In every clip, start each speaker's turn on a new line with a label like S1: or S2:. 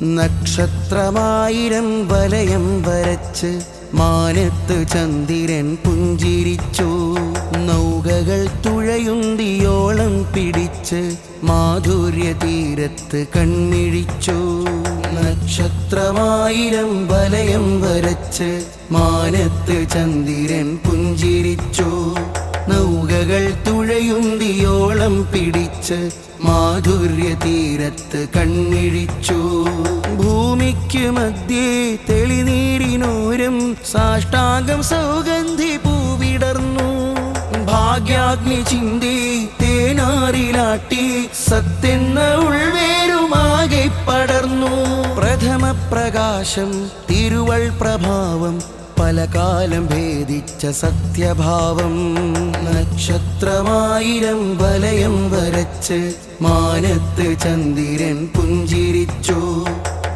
S1: നക്ഷത്രമായിരം വലയം വരച്ച് മാനത്ത് ചന്ദ്രൻ പുഞ്ചിരിച്ചു. നൗകകൾ തുഴയുന്തിയോളം പിടിച്ച് മാധുര്യ തീരത്ത് കൺമിഴിച്ചു. നക്ഷത്രമായിരം വലയം വരച്ച് മാനത്ത് ചന്ദ്രൻ പുഞ്ചിരിച്ചു. നൗകകൾ തുഴയുന്തിയോളം പിടിച്ച് മാധുര്യ തീരത്ത് കൺമിഴിച്ചു. ഭൂമിക്ക് മധ്യേ തെളിനീരിനോരം സാഷ്ടാംഗം സൗഗന്ധി പൂവിടർന്നു. ഭാഗ്യാഗ്നി ചിന്തി തേനാറിലാട്ടി സത്തെന്ന ഉൾവേരുമാകെ പടർന്നു. പ്രഥമ പ്രകാശം തിരുവൾ പ്രഭാവം പല കാലം ഭേദിച്ച സത്യഭാവം. നക്ഷത്രമായിരം വലയം വരച്ച് മാനത്ത് ചന്ദ്രൻ പുഞ്ചിരിച്ചു.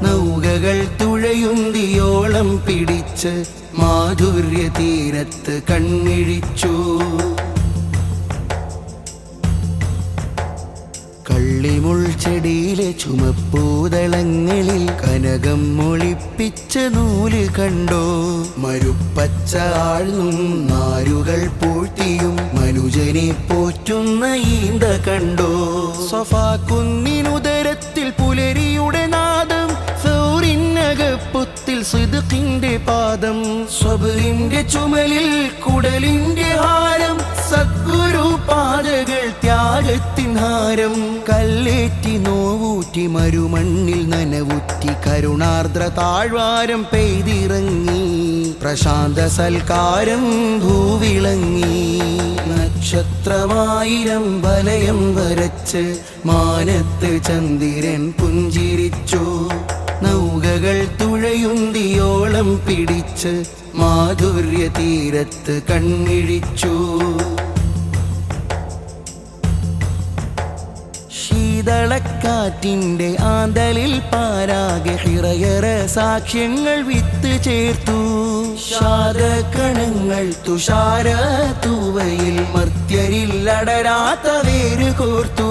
S1: നൗകകൾ തുഴയുന്തിയോളം പിടിച്ച് മാധുര്യ തീരത്ത് കൺമിഴിച്ചു. കള്ളിമുൾച്ചെടിയിലെ ചുമപ്പൂതളങ്ങളിൽ കനകം മൊളിപ്പിച്ച നൂല് കണ്ടോ? മരുപ്പച്ച ആഴ്ന്നും നാരുകൾ പൂഴ്ത്തിയും മനുജനെ പോറ്റുന്ന ഈന്ത കണ്ടോ? സഫാ കുന്നിനുദരത്തിൽ പുലരിയുടെ നാദം, സൗറിനകപ്പുത്തിൽ സിദ്ഖിന്റെ പാദം, സ്വബറിന്റെ ചുമലിൽ കുടലിന്റെ ഹാരം, സദ്ഗുരു പാതകൾ ത്യാഗത്തിൻ ഹാരം. കല്ലേറ്റി നോവൂറ്റി മരുമണ്ണിൽ നനവുറ്റി കരുണാർദ്ര താഴ്വാരം പെയ്തിറങ്ങി. പ്രശാന്ത സൽക്കാരം ഭൂവിളങ്ങി. നക്ഷത്രമായിരം വലയം വരച്ച് മാനത്ത് ചന്ദ്രൻ പുഞ്ചിരിച്ചു. നൗകകൾ തുഴയുന്തിയോളം പിടിച്ച് മാധുര്യ തീരത്ത് കൺമിഴിച്ചു. ശീതളക്കാറ്റിന്റെ ആന്തലിൽ പാരാകെ ഹിറയറ സാക്ഷ്യങ്ങൾ വിത്ത് ചേർത്തു. ശാദകണങ്ങൾ തുഷാര തൂവയിൽ മർത്യരിൽ അടരാത്ത വേര് കോർത്തു.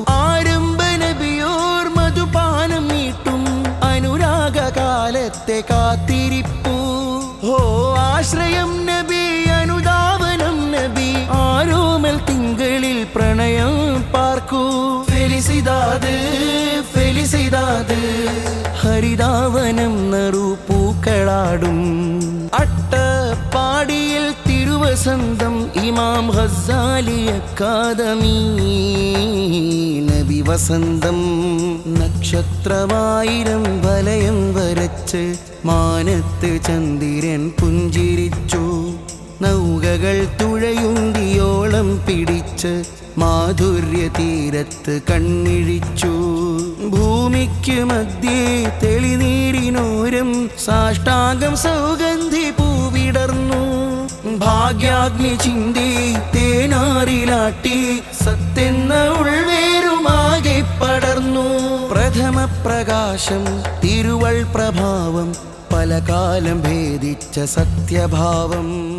S1: ആരംഭ നബിയോർ മധുപാനം നീട്ടും അനുരാഗകാലത്തെ കാത്തിരിപ്പു. ഓ ആശ്രയം നബി, അനുധാവനം നബി, ആരോമൽ തിങ്കളിൽ പ്രണയം പാർക്കൂ. ഫെലിസിദാദ് ഫെലിസിദാദ്, ഹരിതാവനം നറു പൂക്കളാടും. അട്ടപ്പാടിയിൽ തിരുവസന്തം, ഇമാം ഗസാലി അക്കാദമി നബി വസന്തം. നക്ഷത്രമായിരം വലയം വരച്ച് മാനത്ത് ചന്ദ്രൻ പുഞ്ചിരിച്ചു. നൗകകൾ തുഴയുന്തിയോളം പിടിച്ച് മാധുര്യ തീരത്ത് കൺമിഴിച്ചു. ഭൂമിക്ക് മധ്യേ തെളിനീരിനോരം സാഷ്ടാംഗം സൗഗന്ധി പൂവിടർന്നു. ഭാഗ്യാഗ്നി ചിന്തി തേനാറിലാട്ടി സത്തെന്ന ഉൾവേരുമാകെ പടർന്നു. പ്രഥമ പ്രകാശം തിരുവൾ പ്രഭാവം പല കാലം ഭേദിച്ച സത്യഭാവം.